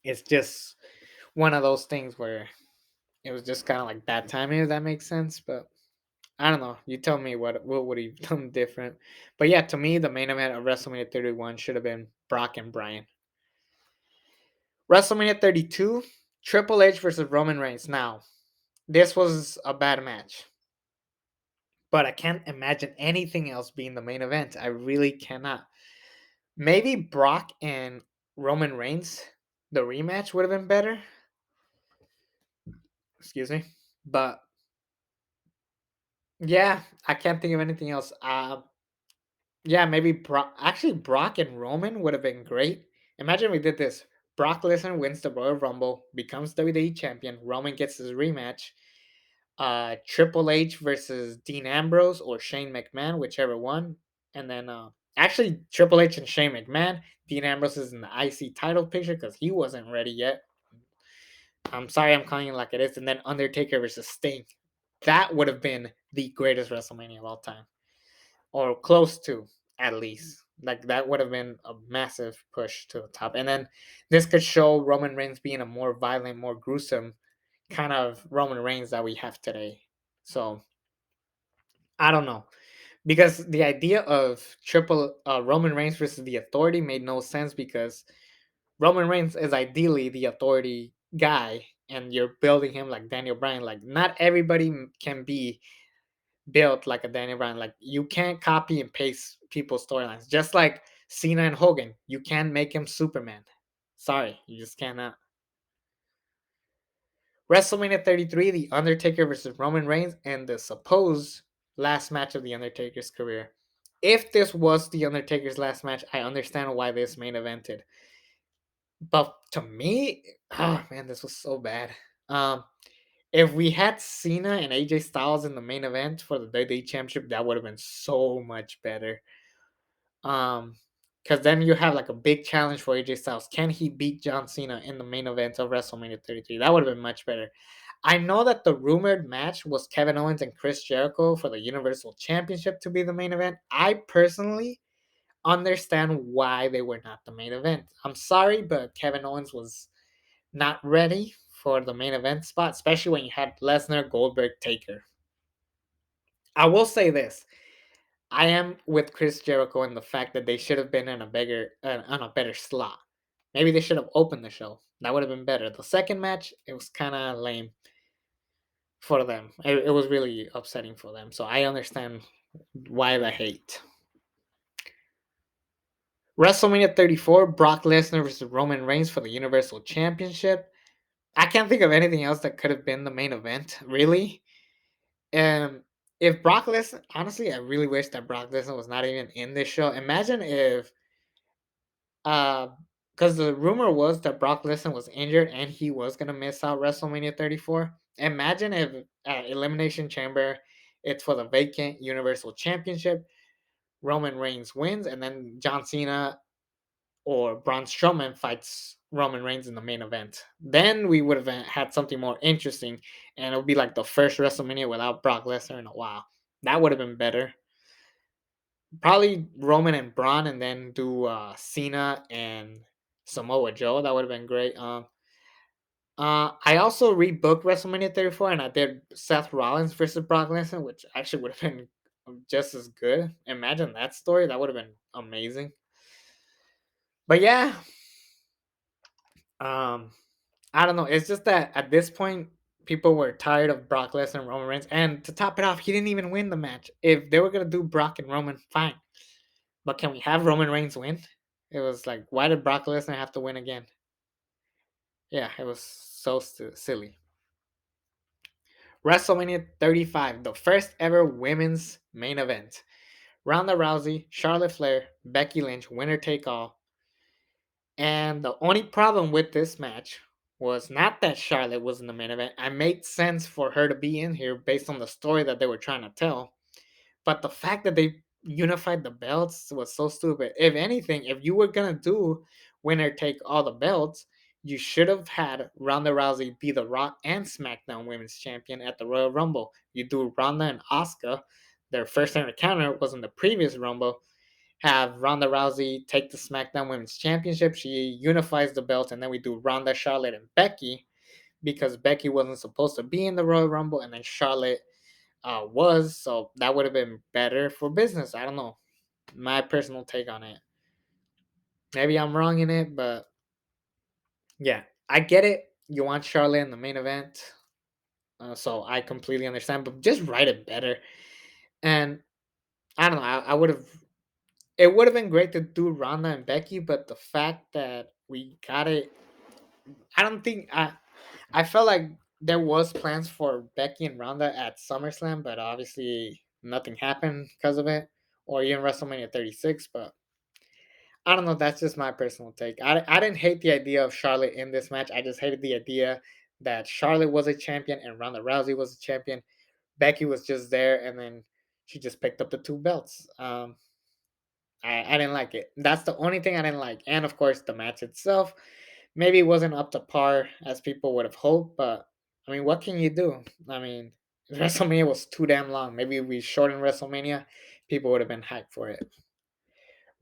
it's just one of those things where it was just kind of like bad timing, if that makes sense. But I don't know. You tell me what would he done different. But yeah, to me, the main event of WrestleMania 31 should have been Brock and Bryan. WrestleMania 32, Triple H versus Roman Reigns. Now, this was a bad match, but I can't imagine anything else being the main event. I really cannot. Maybe Brock and Roman Reigns, the rematch would have been better. Excuse me. But yeah, I can't think of anything else. Yeah, maybe Brock and Roman would have been great. Imagine we did this. Brock Lesnar wins the Royal Rumble, becomes WWE champion. Roman gets his rematch. Triple H versus Dean Ambrose or Shane McMahon, whichever one. And then actually Triple H and Shane McMahon. Dean Ambrose is in the IC title picture because he wasn't ready yet. I'm sorry, I'm calling it like it is. And then Undertaker versus Sting. That would have been the greatest WrestleMania of all time, or close to, at least. Like that would have been a massive push to the top. And then this could show Roman Reigns being a more violent, more gruesome kind of Roman Reigns that we have today. So I don't know, because the idea of triple Roman Reigns versus the Authority made no sense because Roman Reigns is ideally the Authority guy, and you're building him like Daniel Bryan. Like not everybody can be built like a Daniel Bryan. Like you can't copy and paste people's storylines. Just like Cena and Hogan, you can't make him Superman. Sorry, you just cannot. WrestleMania 33, The Undertaker versus Roman Reigns, and the supposed last match of The Undertaker's career. If this was The Undertaker's last match, I understand why this main evented. But to me, oh man, this was so bad. Um, if we had Cena and AJ Styles in the main event for the WWE Championship, that would have been so much better. Um, because then you have like a big challenge for AJ Styles. Can he beat John Cena in the main event of WrestleMania 33? That would have been much better. I know that the rumored match was Kevin Owens and Chris Jericho for the Universal Championship to be the main event. I personally understand why they were not the main event. I'm sorry, but Kevin Owens was not ready for the main event spot, especially when you had Lesnar, Goldberg, Taker. I will say this: I am with Chris Jericho in the fact that they should have been in a bigger, on a better slot. Maybe they should have opened the show. That would have been better. The second match, it was kind of lame for them. It was really upsetting for them. So I understand why the hate. WrestleMania 34, Brock Lesnar versus Roman Reigns for the Universal Championship. I can't think of anything else that could have been the main event, really. Um, if Brock Lesnar, honestly, I really wish that Brock Lesnar was not even in this show. Imagine if, uh, because the rumor was that Brock Lesnar was injured and he was gonna miss out WrestleMania 34. Imagine if Elimination Chamber, it's for the vacant Universal Championship. Roman Reigns wins, and then John Cena or Braun Strowman fights Roman Reigns in the main event. Then we would have had something more interesting, and it would be like the first WrestleMania without Brock Lesnar in a while. That would have been better. Probably Roman and Braun, and then do Cena and Samoa Joe. That would have been great. I also rebooked WrestleMania 34, and I did Seth Rollins versus Brock Lesnar, which actually would have been just as good. Imagine that story. That would have been amazing. But yeah, um, I don't know. It's just that at this point, people were tired of Brock Lesnar and Roman Reigns. And to top it off, he didn't even win the match. If they were going to do Brock and Roman, fine. But can we have Roman Reigns win? It was like, why did Brock Lesnar have to win again? Yeah, it was so silly. WrestleMania 35, the first ever women's main event. Ronda Rousey, Charlotte Flair, Becky Lynch, winner take all. And the only problem with this match was not that Charlotte was in the main event. I made sense for her to be in here based on the story that they were trying to tell. But the fact that they unified the belts was so stupid. If anything, if you were gonna do winner take all the belts, you should have had Ronda Rousey be the Raw and SmackDown Women's Champion at the Royal Rumble. You do Ronda and Asuka. Their first encounter was in the previous Rumble. Have Ronda Rousey take the SmackDown Women's Championship. She unifies the belt, and then we do Ronda, Charlotte, and Becky because Becky wasn't supposed to be in the Royal Rumble, and then Charlotte was. So that would have been better for business. I don't know. My personal take on it. Maybe I'm wrong in it, but yeah, I get it. You want Charlotte in the main event, so I completely understand. But just write it better. And I don't know. I would have. It would have been great to do Ronda and Becky, but the fact that we got it, I don't think I felt like there was plans for Becky and Ronda at SummerSlam, but obviously nothing happened because of it, or even WrestleMania 36. But I don't know. That's just my personal take. I didn't hate the idea of Charlotte in this match. I just hated the idea that Charlotte was a champion and Ronda Rousey was a champion. Becky was just there, and then she just picked up the two belts. I didn't like it. That's the only thing I didn't like. And of course, the match itself maybe it wasn't up to par as people would have hoped. But I mean, what can you do? I mean, WrestleMania was too damn long. Maybe if we shortened WrestleMania, people would have been hyped for it.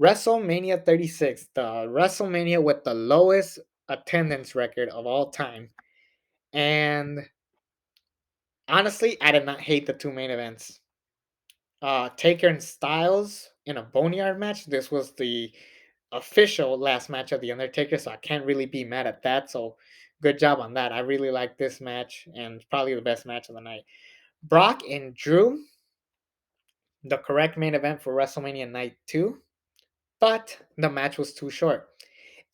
WrestleMania 36, the WrestleMania with the lowest attendance record of all time. And honestly, I did not hate the two main events. Taker and Styles in a Boneyard match. This was the official last match of The Undertaker, so I can't really be mad at that. So good job on that. I really like this match, and it's probably the best match of the night. Brock and Drew, the correct main event for WrestleMania Night 2, but the match was too short.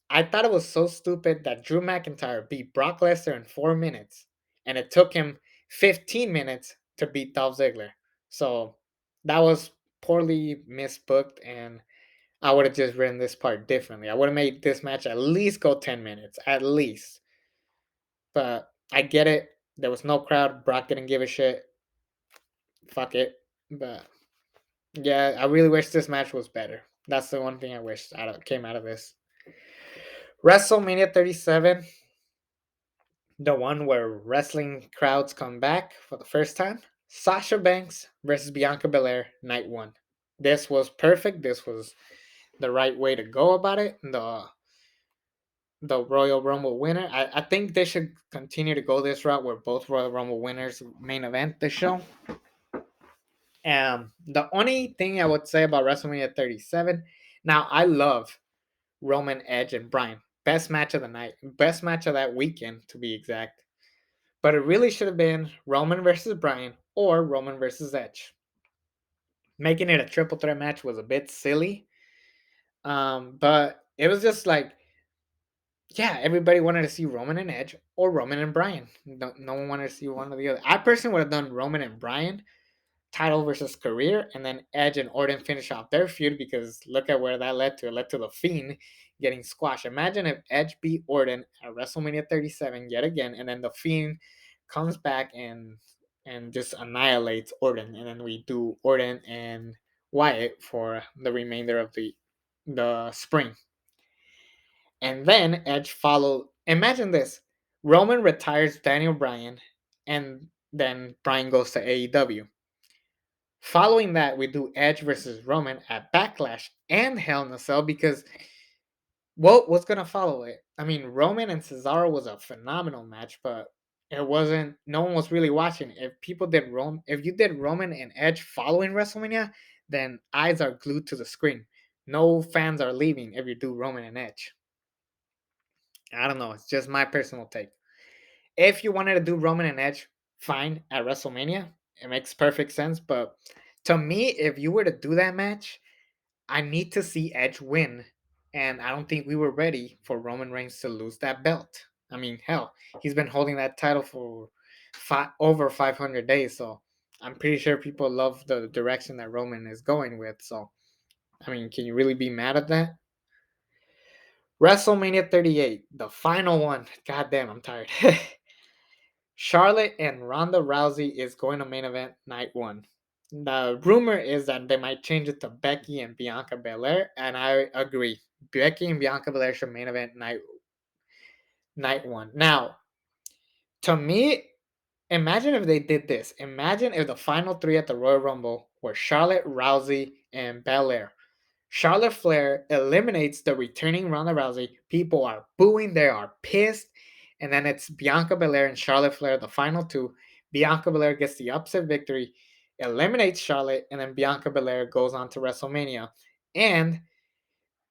I thought it was so stupid that Drew McIntyre beat Brock Lesnar in 4 minutes, and it took him 15 minutes to beat Dolph Ziggler. So that was poorly misbooked, and I would have just written this part differently. I would have made this match at least go 10 minutes, at least. But I get it. There was no crowd. Brock didn't give a shit. Fuck it. But yeah, I really wish this match was better. That's the one thing I wish came out of this. WrestleMania 37, the one where wrestling crowds come back for the first time. Sasha Banks versus Bianca Belair, night one. This was perfect. This was the right way to go about it. The Royal Rumble winner. I think they should continue to go this route where both Royal Rumble winners main event the show. The only thing I would say about WrestleMania 37, now I love Roman, Edge, and Bryan. Best match of the night, best match of that weekend to be exact. But it really should have been Roman versus Bryan or Roman versus Edge. Making it a triple threat match was a bit silly. But it was just like, yeah, everybody wanted to see Roman and Edge or Roman and Bryan. No one wanted to see one or the other. I personally would have done Roman and Bryan, title versus career, and then Edge and Orton finish off their feud because look at where that led to. It led to the Fiend getting squashed. Imagine if Edge beat Orton at WrestleMania 37 yet again, and then the Fiend comes back and just annihilates Orton, and then we do Orton and Wyatt for the remainder of the spring. And then Edge followed. Imagine this: Roman retires Daniel Bryan, and then Bryan goes to AEW. Following that, we do Edge versus Roman at Backlash and Hell in a Cell because what's gonna follow it? I mean, Roman and Cesaro was a phenomenal match, but it wasn't. No one was really watching. If you did Roman and Edge following WrestleMania, then eyes are glued to the screen. No fans are leaving if you do Roman and Edge. I don't know. It's just my personal take. If you wanted to do Roman and Edge, fine at WrestleMania. It makes perfect sense. But to me, if you were to do that match, I need to see Edge win. And I don't think we were ready for Roman Reigns to lose that belt. I mean, hell, he's been holding that title for over 500 days. So I'm pretty sure people love the direction that Roman is going with. So, I mean, can you really be mad at that? WrestleMania 38, the final one. God damn, I'm tired. Charlotte and Ronda Rousey is going to main event night one. The rumor is that they might change it to Becky and Bianca Belair, and I agree. Becky and Bianca Belair should main event night one. Now, to me, imagine if they did this. Imagine if the final three at the Royal Rumble were Charlotte, Rousey, and Belair. Charlotte Flair eliminates the returning Ronda Rousey. People are booing, they are pissed. And then it's Bianca Belair and Charlotte Flair, the final two. Bianca Belair gets the upset victory, eliminates Charlotte, and then Bianca Belair goes on to WrestleMania. And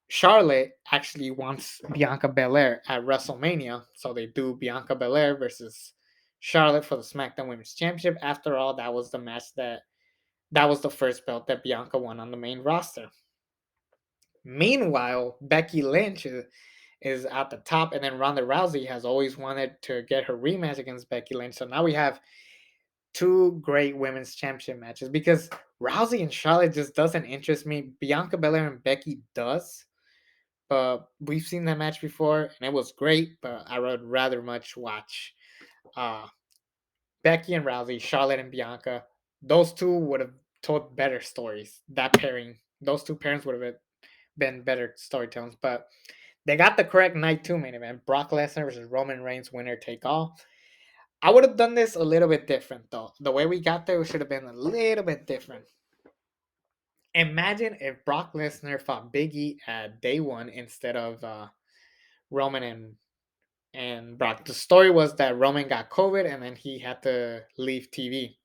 Charlotte actually wants Bianca Belair at WrestleMania. So they do Bianca Belair versus Charlotte for the SmackDown Women's Championship. After all, that was the match that was the first belt that Bianca won on the main roster. Meanwhile, Becky Lynch is at the top, and then Ronda Rousey has always wanted to get her rematch against Becky Lynch. So now we have two great women's championship matches because Rousey and Charlotte just doesn't interest me. Bianca Belair and Becky does, but we've seen that match before and it was great. But I would rather much watch uh, Becky and Rousey, Charlotte and Bianca. Those two would have told better stories. That pairing, those two pairings would have been better storytellings. But they got the correct night two main event: Brock Lesnar versus Roman Reigns, winner take all. I would have done this a little bit different though. The way we got there should have been a little bit different. Imagine if Brock Lesnar fought Big E at day one instead of Roman and Brock. The story was that Roman got COVID and then he had to leave TV,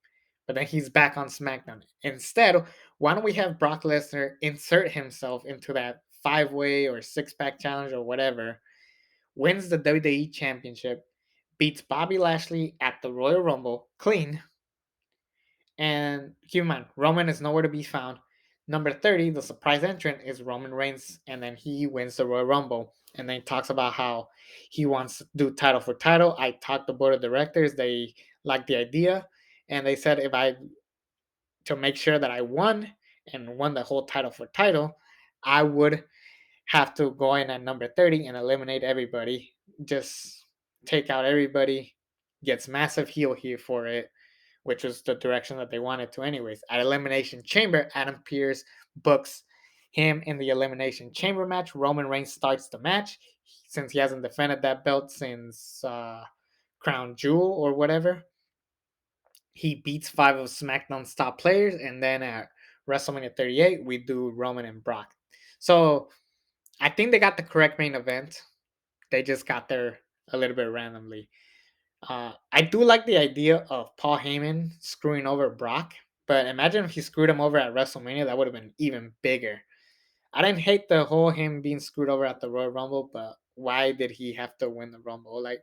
but then he's back on SmackDown. Instead, why don't we have Brock Lesnar insert himself into that 5-way or 6-pack challenge or whatever, wins the WWE Championship, beats Bobby Lashley at the Royal Rumble clean, and keep in mind, Roman is nowhere to be found. Number 30, the surprise entrant, is Roman Reigns, and then he wins the Royal Rumble. And then he talks about how he wants to do title for title. I talked to the board of directors, they liked the idea, and they said if I to make sure that I won and won the whole title for title, I would have to go in at number 30 and eliminate everybody. Just take out everybody, gets massive heel here for it, which was the direction that they wanted to, anyways. At Elimination Chamber, Adam Pearce books him in the Elimination Chamber match. Roman Reigns starts the match since he hasn't defended that belt since Crown Jewel or whatever. He beats five of SmackDown's top players, and then at WrestleMania 38, we do Roman and Brock. So I think they got the correct main event. They just got there a little bit randomly. I do like the idea of Paul Heyman screwing over Brock, but imagine if he screwed him over at WrestleMania, that would have been even bigger. I didn't hate the whole him being screwed over at the Royal Rumble, but why did he have to win the Rumble? Like,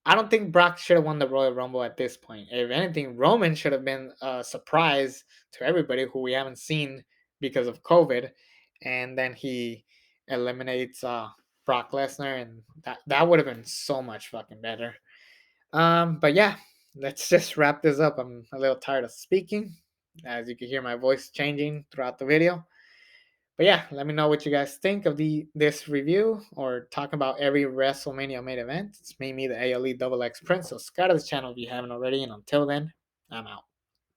I don't think Brock should have won the Royal Rumble at this point. If anything, Roman should have been a surprise to everybody who we haven't seen because of COVID, and then he eliminates Brock Lesnar, and that would have been so much fucking better. But yeah, let's just wrap this up. I'm a little tired of speaking, as you can hear my voice changing throughout the video. But yeah, let me know what you guys think of this review or talking about every WrestleMania main event. It's me, the ALE Double X Prince. So subscribe to this channel if you haven't already. And until then, I'm out.